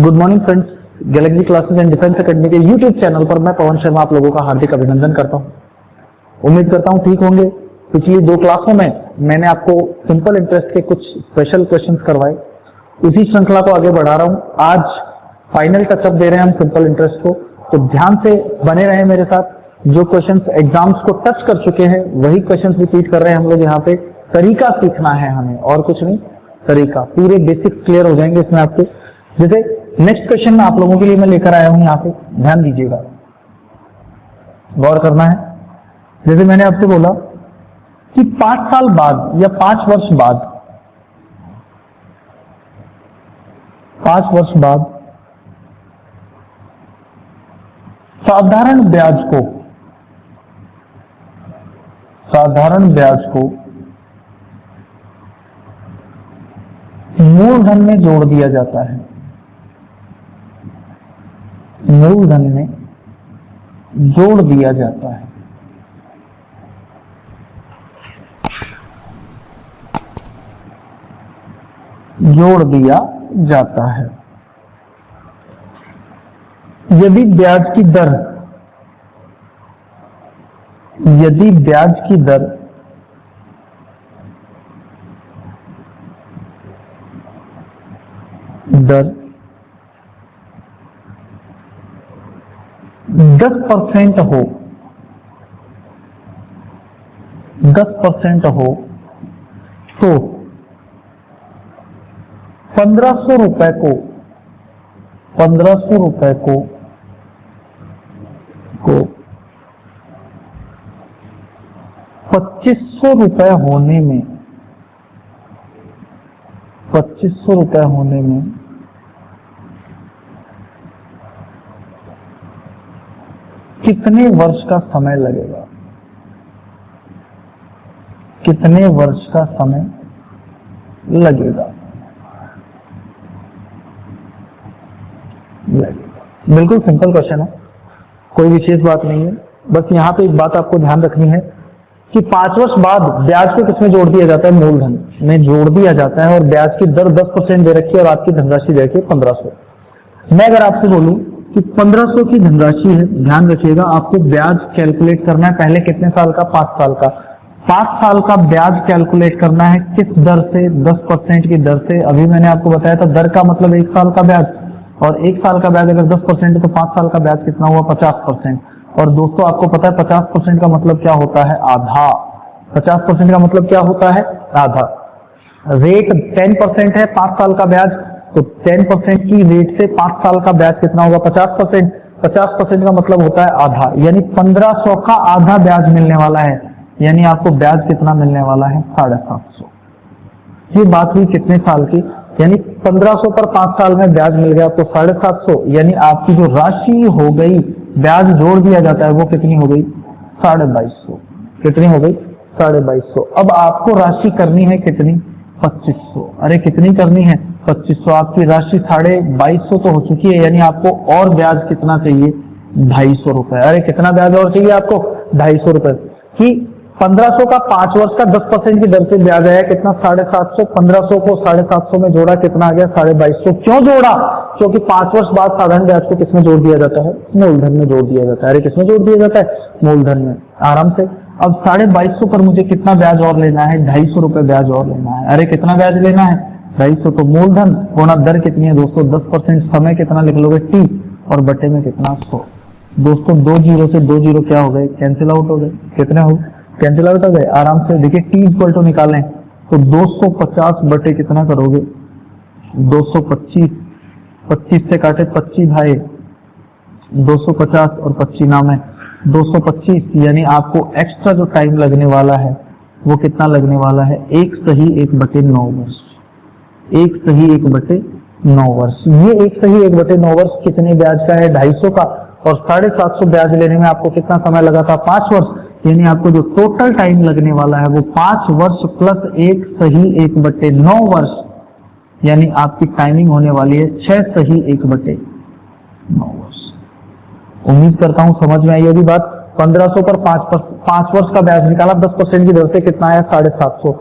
Good morning friends, Galaxy classes and defence academy के YouTube channel पर मैं पवन शर्मा आप लोगों का हार्दिक अभिनंदन करता हूं। उम्मीद करता हूं ठीक होंगे। पिछली 2 क्लासों में मैंने आपको सिंपल इंटरेस्ट के कुछ स्पेशल क्वेश्चंस करवाए, उसी श्रृंखला को आगे बढ़ा रहा हूं। आज फाइनल टचअप दे रहे हैं हम सिंपल इंटरेस्ट को, तो ध्यान से बने रहे मेरे साथ। जो क्वेश्चंस एग्जाम्स को टच कर चुके हैं वही क्वेश्चंस रिपीट कर रहे हैं हम लोग। यहाँ पे तरीका सीखना है हमें, और कुछ नहीं, तरीका। पूरे बेसिक्स क्लियर हो जाएंगे इसमें आपके। जैसे नेक्स्ट क्वेश्चन आप लोगों के लिए मैं लेकर आया हूं, यहाँ पे ध्यान दीजिएगा, गौर करना है। जैसे मैंने आपसे बोला कि 5 साल बाद या 5 वर्ष बाद, 5 वर्ष बाद साधारण ब्याज को मूलधन में जोड़ दिया जाता है। मूलधन में जोड़ दिया जाता है। जोड़ दिया जाता है। यदि ब्याज की दर दर 10% हो, 10% हो तो 1500 रुपए को 2500 रुपए होने में 2500 रुपए होने में कितने वर्ष का समय लगेगा? कितने वर्ष का समय लगेगा? बिल्कुल सिंपल क्वेश्चन है, कोई विशेष बात नहीं है। बस यहाँ पे एक बात आपको ध्यान रखनी है कि 5 वर्ष बाद ब्याज को किसमें जोड़ दिया जाता है? मूलधन में जोड़ दिया जाता है। और ब्याज की दर 10% दे रखी है और आपकी धनराशि दे रखी है 1500। मैं अगर आपसे बोलूं कि 1500 की धनराशि है, ध्यान रखिएगा, आपको ब्याज कैलकुलेट करना है। पहले कितने साल का? 5 साल का। 5 साल का ब्याज कैलकुलेट करना है। किस दर से? 10% की दर से। अभी मैंने आपको बताया था दर का मतलब 1 साल का ब्याज, और 1 साल का ब्याज अगर 10% है तो 5 साल का ब्याज कितना हुआ? 50%। और दोस्तों आपको पता है 50% का मतलब क्या होता है? आधा। 50% का मतलब क्या होता है? आधा। रेट 10% है 5 साल का ब्याज, तो 10% की रेट से 5 साल का ब्याज कितना होगा? 50%। 50% का मतलब होता है आधा, यानी 1500 का आधा ब्याज मिलने वाला है। यानी आपको ब्याज कितना मिलने वाला है? 750। ये बात हुई कितने साल की? यानी 1500 पर 5 साल में ब्याज मिल गया आपको 750। यानी आपकी जो राशि हो गई, ब्याज जोड़ दिया जाता है, वो कितनी हो गई? 2250। कितनी हो गई? 2250। अब आपको राशि करनी है कितनी? 2500। अरे कितनी करनी है? 2500। आपकी राशि 2250 तो हो चुकी है, यानी आपको और ब्याज कितना चाहिए? 250 रुपए। अरे कितना ब्याज और चाहिए आपको? 250 रुपए। कि 1500 का 5 वर्ष का 10% की दर से ब्याज आया कितना? 750। 1500 को 750 में जोड़ा, कितना आ गया? 2250। क्यों जोड़ा? क्योंकि 5 वर्ष बाद साधारण ब्याज को किसमें जोड़ दिया जाता है? मूलधन में जोड़ दिया जाता है। अरे किसमें जोड़ दिया जाता है? मूलधन में। आराम से। अब 2250 पर मुझे कितना ब्याज और लेना है? 250 रुपए ब्याज और लेना है। अरे कितना ब्याज लेना है? 250। तो मूलधन गुणा दर कितनी है दोस्तों? 10%। समय कितना लिख लोगे? T, और बटे में कितना? 100। दोस्तों 2 जीरो से 2 जीरो क्या हो गए? कैंसिल आउट हो गए। कितने हो? कैंसिल आउट हो गए। आराम से देखिए T इक्वल टू निकालें तो 250 बटे कितना करोगे? 225। 25 से काटे 25 भाई, 250 और 25 नाम है 225। यानी आपको एक्स्ट्रा जो टाइम लगने वाला है वो कितना लगने वाला है? 1 सही 1/9 वर्ष। 1 सही 1/9 वर्ष। ये 1 सही 1/9 वर्ष कितने ब्याज का है? 250 का। और 750 ब्याज लेने में आपको कितना समय लगा था? 5 वर्ष। यानी आपको जो टोटल टाइम लगने वाला है वो 5 वर्ष प्लस 1 सही 1/9 वर्ष। यानी आपकी टाइमिंग होने वाली है 6 सही 1/9 वर्ष। उम्मीद करता हूं समझ में आई होगी बात। 1500 पर 5 वर्ष का ब्याज निकाला 10% की दर से, कितना आया? 750।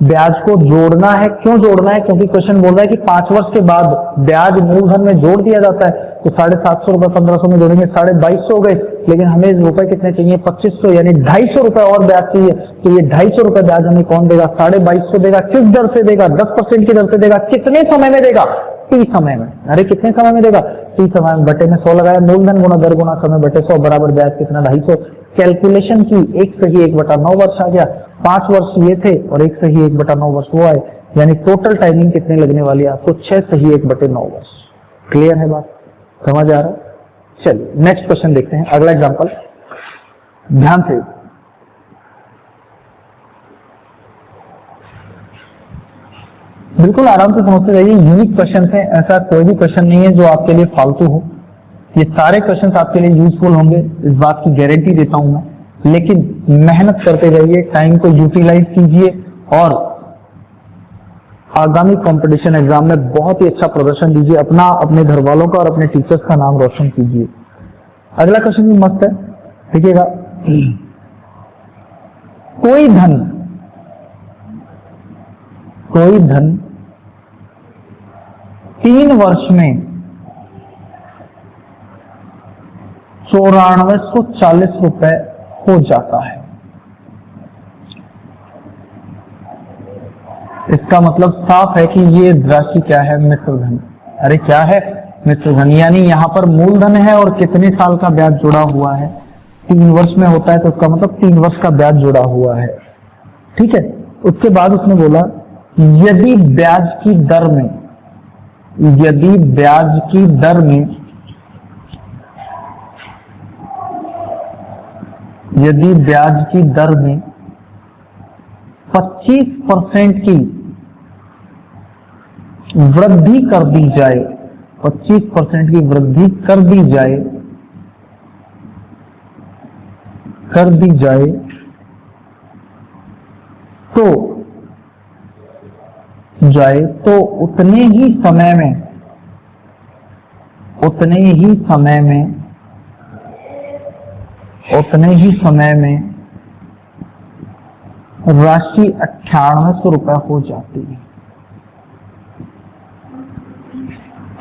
ब्याज को जोड़ना है। क्यों जोड़ना है? क्योंकि क्वेश्चन बोल रहा है कि 5 वर्ष के बाद ब्याज मूलधन में जोड़ दिया जाता है। तो 750 रुपए 1500 में जोड़ेंगे 2250 हो गए, लेकिन हमें रुपए कितने चाहिए? 2500, यानी 250 रुपए और ब्याज चाहिए। तो ये 250 रुपए ब्याज हमें कौन देगा? 2250 देगा। किस दर से देगा? 10% की दर से देगा। कितने समय में देगा? T समय में। अरे कितने समय में देगा? T समय में। बटे में 100 लगाया, मूलधन गुना दर गुना समय बटे 100 बराबर ब्याज कितना? 250। कैलकुलेशन की 1 सही 1/9 वर्ष आ गया। 5 वर्ष ये थे और 1 सही 1/9 वर्ष वो आए, यानी टोटल टाइमिंग कितने लगने वाली है आपको? 6 सही 1/9 वर्ष। क्लियर है बात? समझ आ रहा है? चलिए नेक्स्ट क्वेश्चन देखते हैं, अगला एग्जांपल ध्यान से। बिल्कुल आराम से समझते जाइए, यूनिक क्वेश्चन है, ऐसा कोई भी क्वेश्चन नहीं है जो आपके लिए फालतू हो। ये सारे क्वेश्चंस आपके लिए यूजफुल होंगे, इस बात की गारंटी देता हूं मैं। लेकिन मेहनत करते रहिए, टाइम को यूटिलाइज कीजिए और आगामी कंपटीशन एग्जाम में बहुत ही अच्छा प्रदर्शन दीजिए, अपना, अपने घर वालों का और अपने टीचर्स का नाम रोशन कीजिए। अगला क्वेश्चन भी मस्त है, देखिएगा। कोई धन 3 वर्ष में 9440 रुपए हो जाता है। इसका मतलब साफ है कि ये राशि क्या है? मिश्र धन। अरे क्या है? मिश्र धन। यानी यहाँ पर मूलधन है और कितने साल का ब्याज जुड़ा हुआ है? 3 वर्ष में होता है, तो इसका मतलब 3 वर्ष का ब्याज जुड़ा हुआ है। ठीक है। उसके बाद उसने बोला यदि ब्याज की दर में 25% की वृद्धि कर दी जाए, 25% की वृद्धि कर दी जाए, तो उतने ही समय में राशि 9800 रुपए हो जाती है।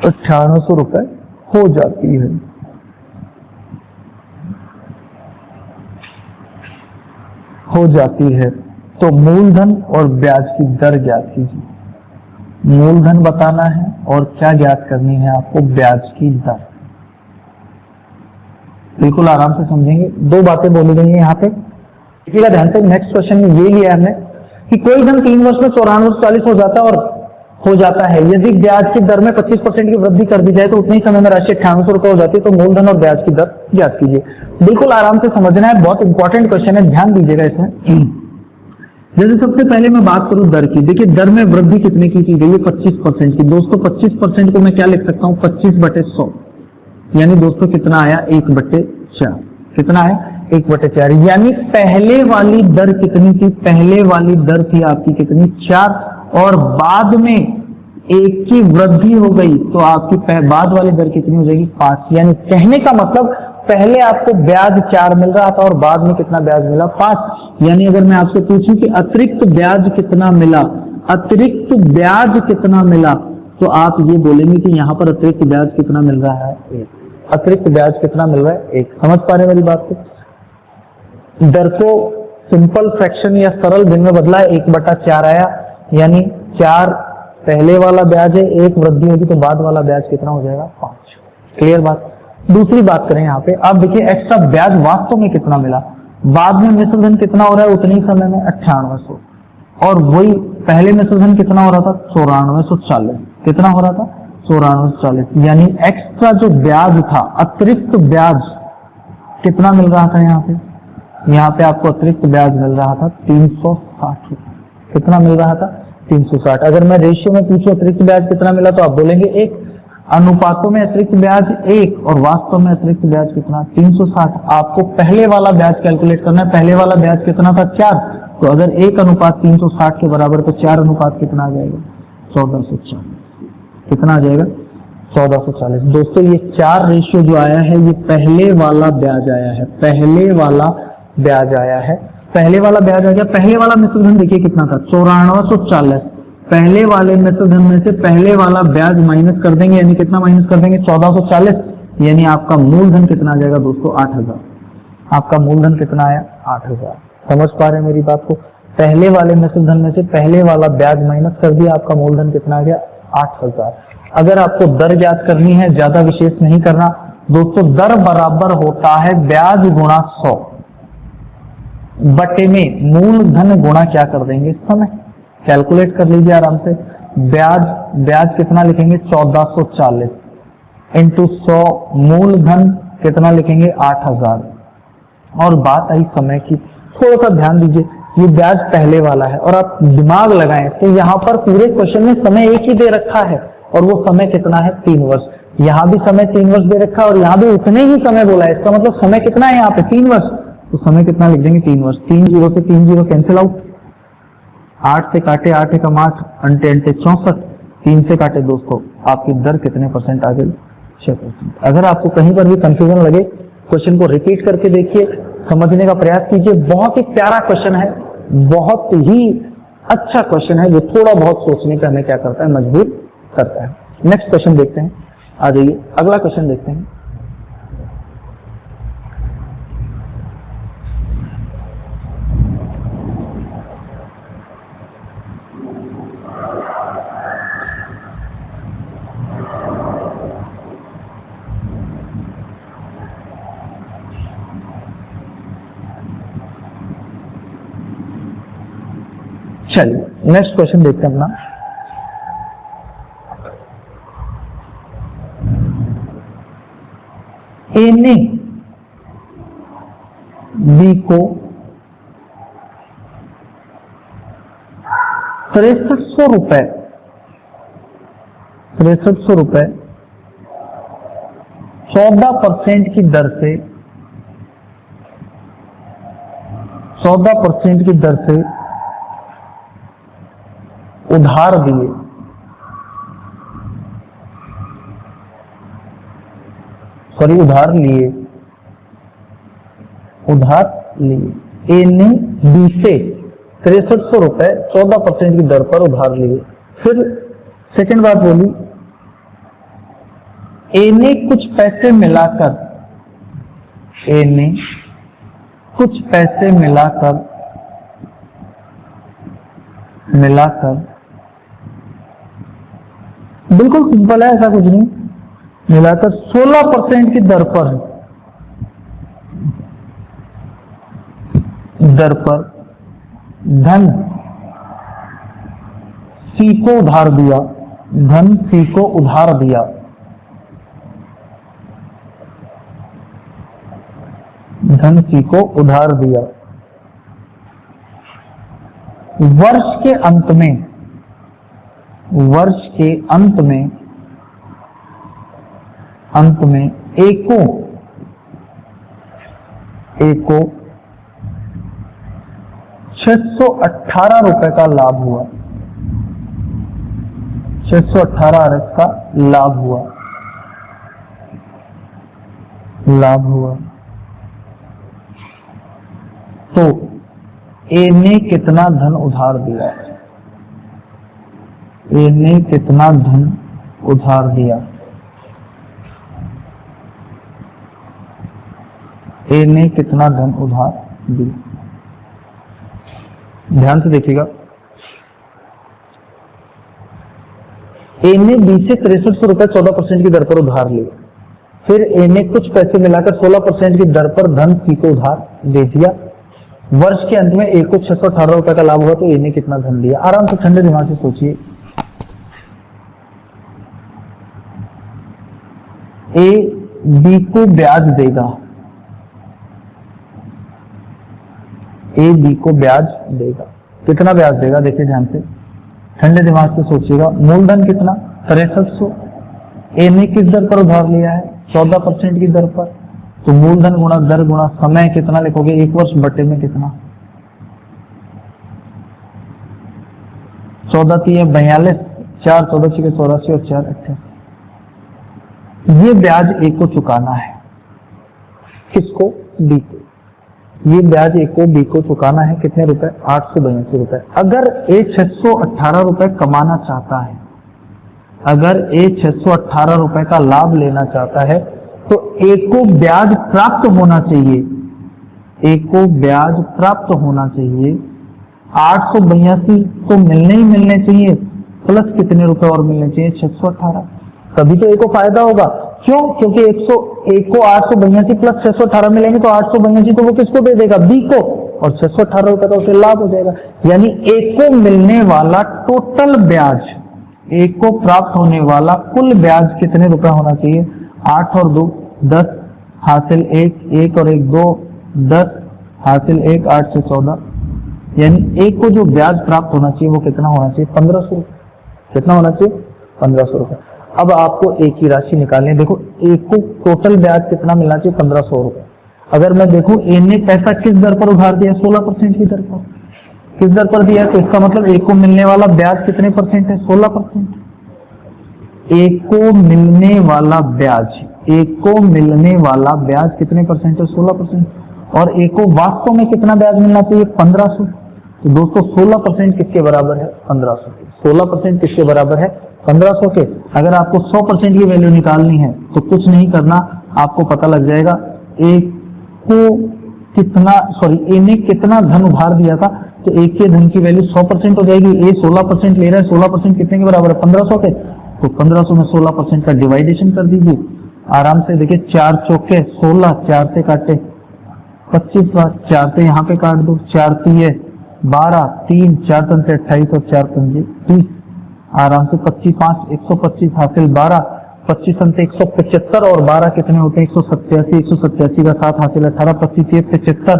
9800 रुपए हो जाती है। तो मूलधन और ब्याज की दर ज्ञात कीजिए। मूलधन बताना है और क्या ज्ञात करनी है आपको? ब्याज की दर। बिल्कुल आराम से समझेंगे, 2 बातें बोली गई हैं यहाँ पे, देखिएगा ध्यान से। नेक्स्ट क्वेश्चन में ये लिया हमने कि कोई धन 3 वर्ष में 9440 हो जाता है यदि ब्याज की दर में 25% की वृद्धि कर दी जाए तो उतने ही समय में राशि 9800 रुपए हो जाती है। तो मूलधन और ब्याज की दर ज्ञात कीजिए। बिल्कुल आराम से समझना है, बहुत इंपॉर्टेंट क्वेश्चन है, ध्यान दीजिएगा इसमें। जैसे सबसे पहले मैं बात करूं दर की, देखिए दर में वृद्धि कितने की गई है? 25% की। दोस्तों 25% को मैं क्या लिख सकता हूं? 25/100, यानी दोस्तों कितना आया? 1/4। कितना है? 1/4। यानी पहले वाली दर कितनी थी? पहले वाली दर थी आपकी कितनी? 4, और बाद में 1 की वृद्धि हो गई तो आपकी बाद वाली दर कितनी हो जाएगी? 5। यानी कहने का मतलब पहले आपको ब्याज 4 मिल रहा था और बाद में कितना ब्याज मिला? 5। यानी अगर मैं आपसे पूछूं कि अतिरिक्त ब्याज कितना मिला, तो आप ये बोलेंगे कि यहाँ पर अतिरिक्त ब्याज कितना मिल रहा है? 1। अतिरिक्त ब्याज कितना मिल रहा है? 1। समझ पा रहे मेरी बात को? दर को सिंपल फ्रैक्शन या सरल भिन्न में बदला है, 1/4 आया, यानी 4 पहले वाला ब्याज है, 1 वृद्धि होगी तो बाद वाला ब्याज कितना हो जाएगा? 5। क्लियर बात? दूसरी बात करें यहाँ पे, आप देखिए एक्स्ट्रा ब्याज वास्तव में कितना मिला? बाद में मिश्रधन कितना हो रहा है? उतनी समय में 9800, और वही पहले मिश्रधन कितना हो रहा था? 9440। कितना हो रहा था? 9440। यानी एक्स्ट्रा जो ब्याज था, अतिरिक्त ब्याज कितना मिल रहा था? यहाँ पे आपको अतिरिक्त ब्याज मिल रहा था 360। कितना मिल रहा था? 360। अगर मैं रेशियो में पूछूं अतिरिक्त ब्याज कितना मिला तो आप बोलेंगे 1। अनुपातों में अतिरिक्त ब्याज 1 और वास्तव में अतिरिक्त ब्याज कितना? 360। आपको पहले वाला ब्याज कैलकुलेट करना है। पहले वाला ब्याज कितना था? 4। तो अगर 1:360 के बराबर तो 4 अनुपात कितना आ जाएगा? 1440। कितना आ जाएगा? 1440। दोस्तों ये 4 रेशियो जो आया है ये पहले वाला ब्याज आया है, पहले वाला ब्याज आ गया। पहले वाला मिश्र धन देखिए कितना था, 9440। पहले वाले मिश्र धन में से पहले वाला ब्याज माइनस कर देंगे, यानी कितना माइनस कर देंगे, 1440, यानी आपका मूलधन कितना आ जाएगा दोस्तों, 8000। आपका मूलधन कितना आया, 8000। समझ पा रहे हैं मेरी बात को? पहले वाले मिश्र धन में से पहले वाला ब्याज माइनस कर दिया, आपका मूलधन कितना आ गया, 8000। अगर आपको दर ज्ञात करनी है, ज्यादा विशेष नहीं करना दोस्तों, दर बराबर होता है ब्याज गुणा 100 बटे में मूलधन गुणा क्या कर देंगे, समय। कैलकुलेट कर लीजिए आराम से। ब्याज कितना लिखेंगे, 1440 इंटू 100, मूलधन कितना लिखेंगे, 8000। और बात आई समय की, थोड़ा सा ध्यान दीजिए, ये ब्याज पहले वाला है और आप दिमाग लगाएं तो यहाँ पर पूरे क्वेश्चन में समय एक ही दे रखा है, और वो समय कितना है, 3 वर्ष। यहाँ भी समय 3 वर्ष दे रखा है और यहाँ भी उतने ही समय बोला है। इसका मतलब समय कितना है यहाँ पे, 3 वर्ष। तो समय कितना लिख देंगे, 3 वर्ष। 3 जीरो से 3 जीरो कैंसिल आउट, 8 से काटे, 8 एकम 8, अंटे अंटे 64, 3 से काटे दोस्तों, आपकी दर कितने परसेंट आ गई, 6%। अगर आपको कहीं पर भी कंफ्यूजन लगे, क्वेश्चन को रिपीट करके देखिए, समझने का प्रयास कीजिए। बहुत ही प्यारा क्वेश्चन है, बहुत ही अच्छा क्वेश्चन है, जो थोड़ा बहुत सोचने का हमें क्या करता है, मजबूर करता है। नेक्स्ट क्वेश्चन देखते हैं, आ जाइए अगला क्वेश्चन देखते हैं। चलिए नेक्स्ट क्वेश्चन देखते हैं अपना। ए ने बी को 6300 रुपए 14% की दर से 14% की दर से उधार दिए। उधार लिए। ए ने बी से 6300 रुपए 14% की दर पर उधार लिए। फिर सेकंड बात बोली, ए ने कुछ पैसे मिलाकर बिल्कुल सिंपल है, ऐसा कुछ नहीं, मिलाकर 16% की दर पर धन सी को उधार दिया। वर्ष के अंत में ए को 618 रुपए का लाभ हुआ। 618 RS का लाभ हुआ। तो ए ने कितना धन उधार दिया? ए ने कितना धन उधार दिया? ए ने कितना धन उधार दिया? ध्यान से देखिएगा। ए ने बी से 6300 रुपए 14% की दर पर उधार लिए। फिर ए ने कुछ पैसे मिलाकर 16% की दर पर धन सी को उधार दे दिया। वर्ष के अंत में ए को 618 रुपए का लाभ हुआ, तो ए ने कितना धन दिया? आराम से ठंडे दिमाग से सोचिए। ए बी को ब्याज देगा। कितना ब्याज देगा? देखिए ध्यान से, ठंडे दिमाग से सोचिएगा। मूलधन कितना? 6300। ए ने किस दर पर उधार लिया है? 14% की दर पर। तो मूलधन गुणा दर गुणा समय कितना लिखोगे? 1 वर्ष बटे में कितना? 14 3 42, 4 14 6 84 और 4 88। ये ब्याज ए को चुकाना है। किसको? बी को। ये ब्याज ए को बी को चुकाना है कितने रुपए, 882 रुपए। अगर ए 618 रुपए कमाना चाहता है, अगर ए 618 रुपए का लाभ लेना चाहता है तो ए को ब्याज प्राप्त होना चाहिए, ए को ब्याज प्राप्त होना चाहिए 882 तो मिलने ही मिलने चाहिए, प्लस कितने रुपए और मिलने चाहिए, 618, तभी तो ए को फायदा होगा। क्यों? क्योंकि 100 ए को 882 प्लस 618 मिलेंगे तो 882 तो वो किसको दे देगा, बी को, और 618 रुपए का उसे लाभ हो जाएगा। यानी ए को मिलने वाला टोटल ब्याज, ए को प्राप्त होने वाला कुल ब्याज कितने रुपए होना चाहिए, 8 और 2 10, हासिल 1, 1 और 1 2, 10, हासिल 1, 8 से 14, यानी ए को जो ब्याज प्राप्त होना चाहिए वो कितना होना चाहिए, 1500 रुपए। कितना होना चाहिए, 1500 रुपए। अब आपको ए की राशि निकालनी है। देखो ए को टोटल ब्याज कितना मिलना चाहिए, 1500 रुपए। अगर मैं देखूं ए ने पैसा किस दर पर उधार दिया, 16% की दर पर, किस दर पर दिया, तो इसका मतलब ए को मिलने वाला ब्याज कितने परसेंट है, 16%। ए को मिलने वाला ब्याज, ए को मिलने वाला ब्याज कितने परसेंट है, 16%। और ए को वास्तव में कितना ब्याज मिलना चाहिए, 1500। तो दोस्तों 16% किसके बराबर है, 1500 के। 16% किसके बराबर है, 1500 के। अगर आपको 100% की वैल्यू निकालनी है तो कुछ नहीं करना, आपको पता लग जाएगा ए को कितना, ए ने कितना धन उधार दिया था, तो ए के धन की वैल्यू 100% हो जाएगी। ए 16% ले रहा है, 16% कितने के बराबर है, 1500 के। तो 1500 में 16% का डिवाइडेशन कर दीजिए आराम से। देखिए 4 चौके 16, 4 से काटे 25 बार, 4 से यहाँ पे काट दो, 4 3 12, 3 4 3 से 28 और 4 5 30, आराम से 25 5 125, हासिल 12, 25 से 175 और 12 कितने होते हैं, 187, 187 का 7 हासिल 18, 25 75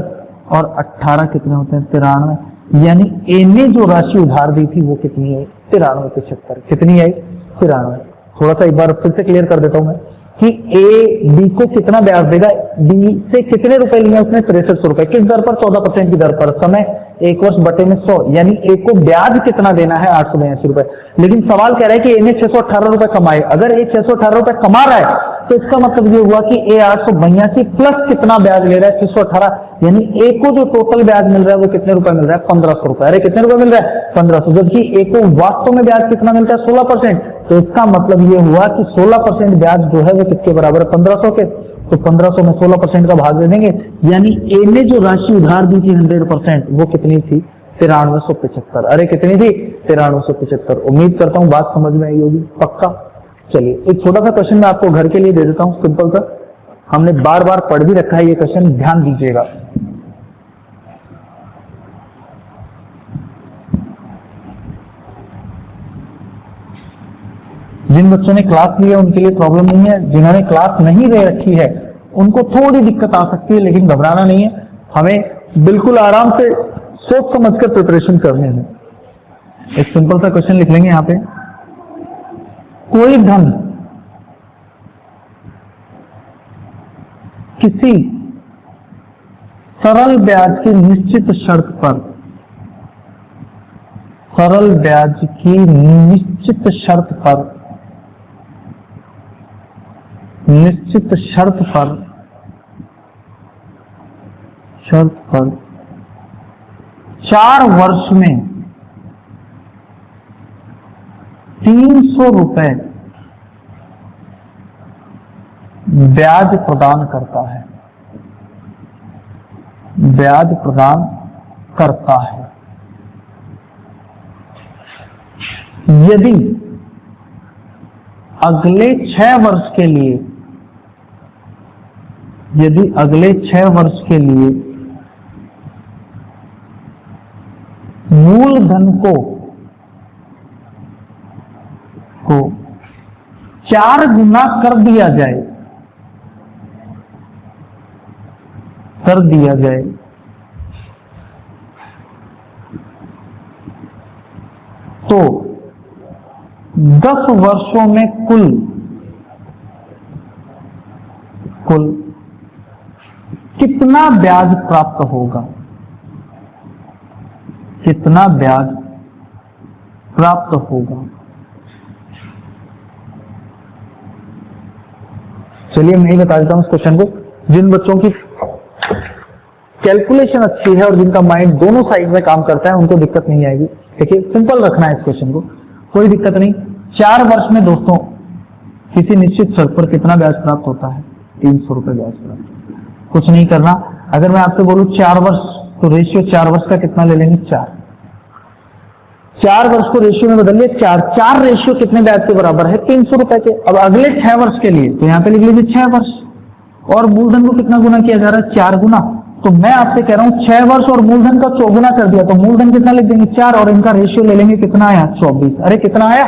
और 18 कितने होते हैं, 93। यानी ए ने जो राशि उधार दी थी वो कितनी है, 93 75। कितनी आई, 93। थोड़ा सा एक बार फिर से क्लियर कर देता हूं मैं कि ए बी को कितना ब्याज देगा, बी से कितने रुपए लिए उसने, 6300 रुपए। किस दर पर, 14% की दर पर, समय 1 वर्ष बटे में 100, यानी ए को ब्याज कितना देना है, 882 रुपए। लेकिन सवाल कह रहा है कि ए ने 618 रुपए कमाए। अगर ए 618 रुपए कमा रहा है तो इसका मतलब ये हुआ कि ए 882 प्लस कितना ब्याज ले रहा है, 618, यानी ए को जो टोटल ब्याज मिल रहा है वो कितने रुपए मिल रहा है, 1500 रुपए। अरे कितने रुपए मिल रहा है, 1500। जबकि ए को वास्तव में ब्याज कितना मिलता है, 16%। तो इसका मतलब ये हुआ कि 16% ब्याज जो है वो किसके बराबर है, 1500 के। तो 1500 में 16% का भाग दे देंगे, यानी ए ने जो राशि उधार दी थी 100%, वो कितनी थी, 9375। अरे कितनी थी, 9375। उम्मीद करता हूँ बात समझ में आई होगी, पक्का। चलिए एक छोटा सा क्वेश्चन मैं आपको घर के लिए दे देता हूँ, सिंपल सा। हमने बार बार पढ़ भी रखा है ये क्वेश्चन, ध्यान दीजिएगा। जिन बच्चों ने क्लास ली है उनके लिए प्रॉब्लम नहीं है, जिन्होंने क्लास नहीं ले रखी है उनको थोड़ी दिक्कत आ सकती है, लेकिन घबराना नहीं है। हमें बिल्कुल आराम से सोच समझकर प्रिपरेशन करनी है। एक सिंपल सा क्वेश्चन लिख लेंगे यहाँ पे, कोई धन किसी सरल ब्याज की निश्चित शर्त पर, सरल ब्याज की निश्चित शर्त पर, निश्चित शर्त पर 4 वर्ष में 300 रुपए ब्याज प्रदान करता है, ब्याज प्रदान करता है। यदि अगले 6 वर्ष के लिए, यदि अगले 6 वर्ष के लिए मूलधन को 4 गुना कर दिया जाए, तो 10 वर्षों में कुल कितना ब्याज प्राप्त होगा, कितना ब्याज प्राप्त होगा। चलिए मैं ही बता देता हूं इस क्वेश्चन को। जिन बच्चों की कैलकुलेशन अच्छी है और जिनका माइंड दोनों साइड में काम करता है उनको दिक्कत नहीं आएगी। देखिए सिंपल रखना है इस क्वेश्चन को, कोई दिक्कत नहीं। 4 वर्ष में दोस्तों किसी निश्चित शर्त पर कितना ब्याज प्राप्त होता है? 300 रुपए ब्याज प्राप्त। कुछ नहीं करना। अगर मैं आपसे बोलूं 4 वर्ष, तो रेशियो 4 वर्ष का कितना ले लेंगे? 4 वर्ष को रेशियो में बदलिए 4 रेशियो कितने ब्याज के बराबर है? 300 रुपए के। अब अगले 6 वर्ष के लिए तो यहाँ पे लिख लीजिए 6 वर्ष, और मूलधन को कितना गुना किया जा रहा है? 4 गुना। तो मैं आपसे कह रहा हूँ 6 वर्ष और मूलधन का 4 गुना कर दिया, तो मूलधन कितना लिख देंगे? 4, और इनका रेशियो ले लेंगे कितना आया? 24। अरे कितना आया?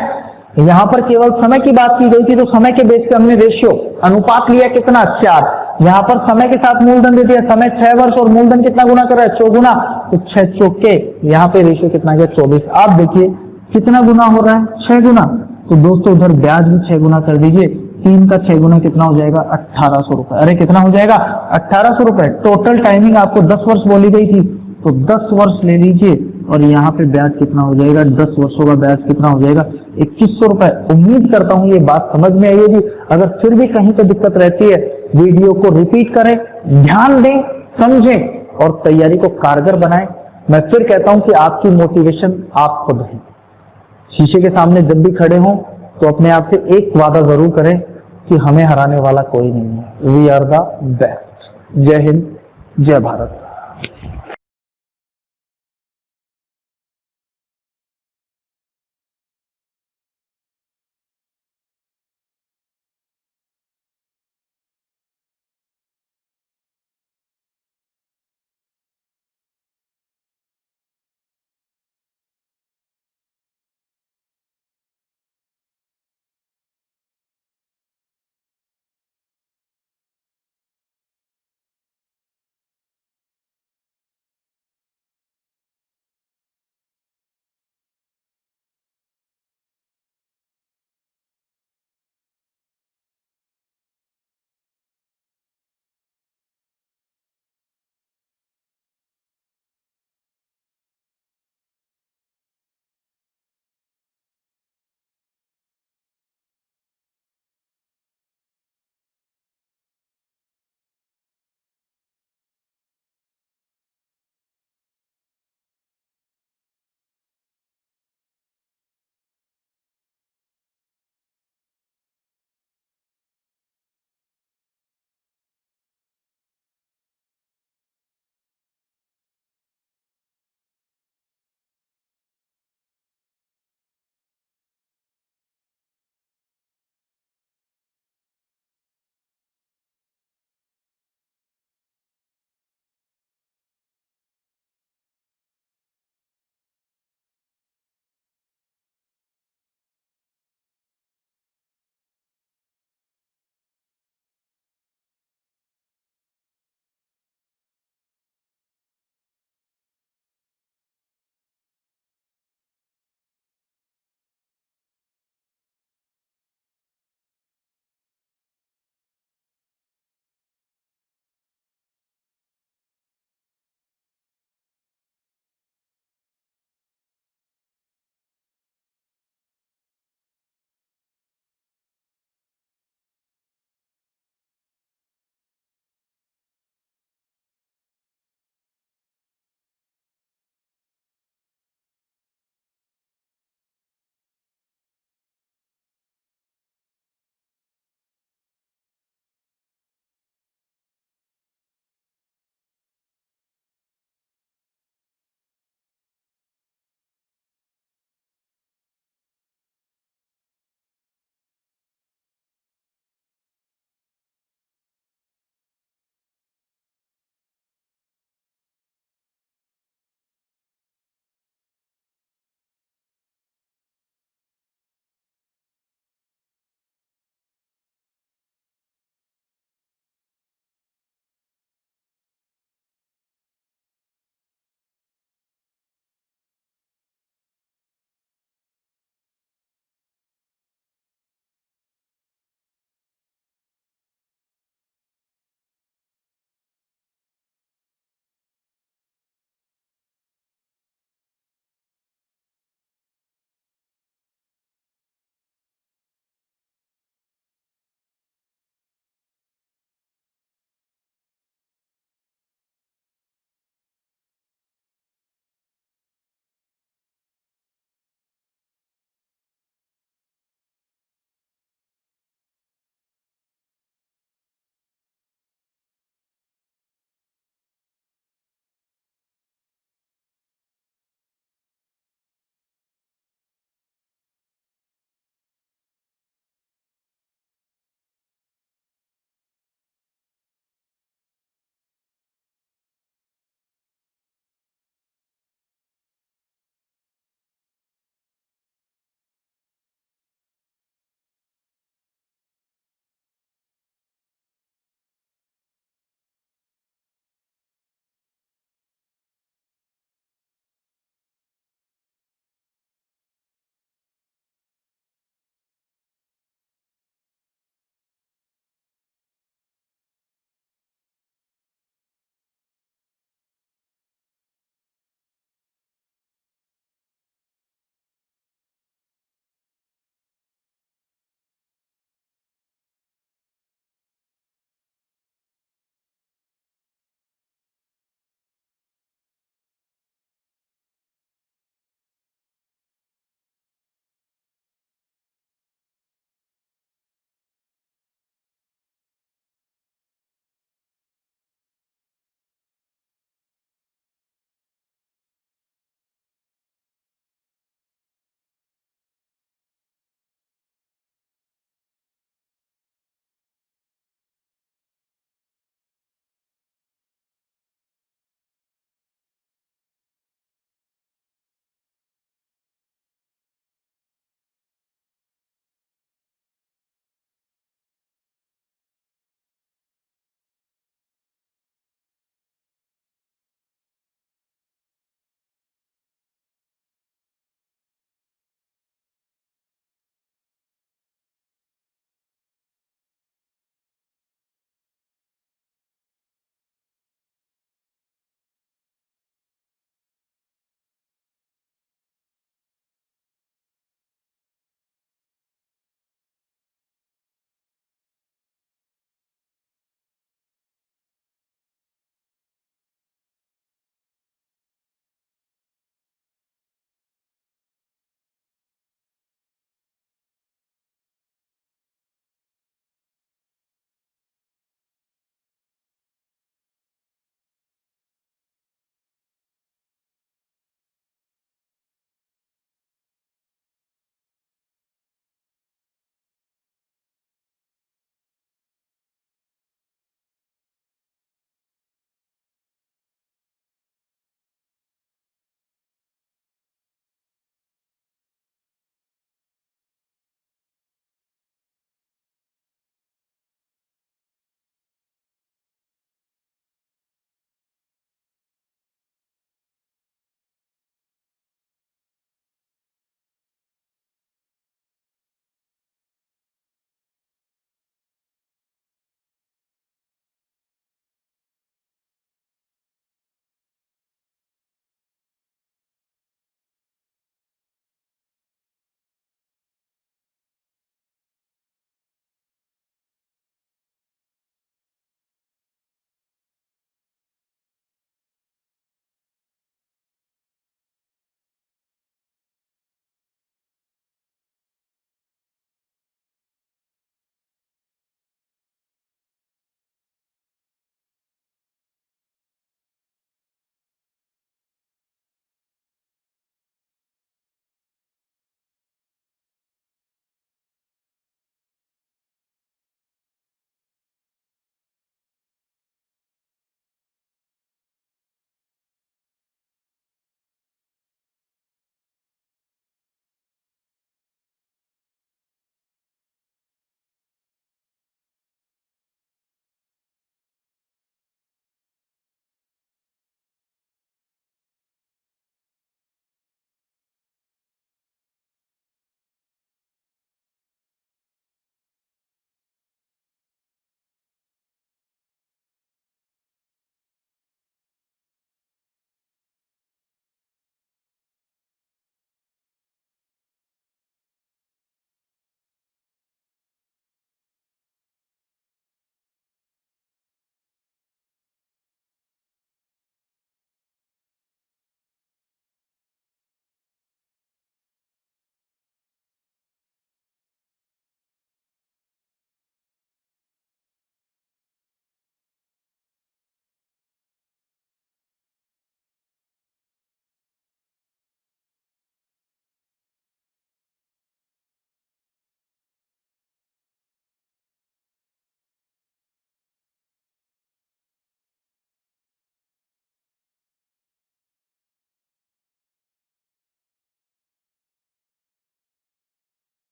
यहाँ पर केवल समय की बात की गई थी, तो समय के बेस पे हमने रेशियो अनुपात लिया कितना? 4। यहाँ पर समय के साथ मूलधन दे दिया, समय 6 वर्ष और मूलधन कितना गुना कर रहा है? 4 गुना, तो 6 चौके, यहाँ पे रेशियो कितना गया? 24। आप देखिए कितना गुना हो रहा है? 6 गुना। तो दोस्तों उधर ब्याज भी 6 गुना कर दीजिए, 3 का 6 गुना कितना हो जाएगा? 1800 रुपए। अरे कितना हो जाएगा? 1800 रुपए। टोटल टाइमिंग आपको 10 वर्ष बोली गई थी, तो 10 वर्ष ले लीजिए, और यहाँ पे ब्याज कितना हो जाएगा? 10 वर्षों का ब्याज कितना हो जाएगा? 2100 रुपए। उम्मीद करता हूँ ये बात समझ में आई होगी। अगर फिर भी कहीं तो दिक्कत रहती है, वीडियो को रिपीट करें, ध्यान दें, समझें और तैयारी को कारगर बनाएं। मैं फिर कहता हूं कि आपकी मोटिवेशन आप खुद हैं। शीशे के सामने जब भी खड़े हों तो अपने आप से एक वादा जरूर करें कि हमें हराने वाला कोई नहीं है। We are the best. जय हिंद, जय भारत।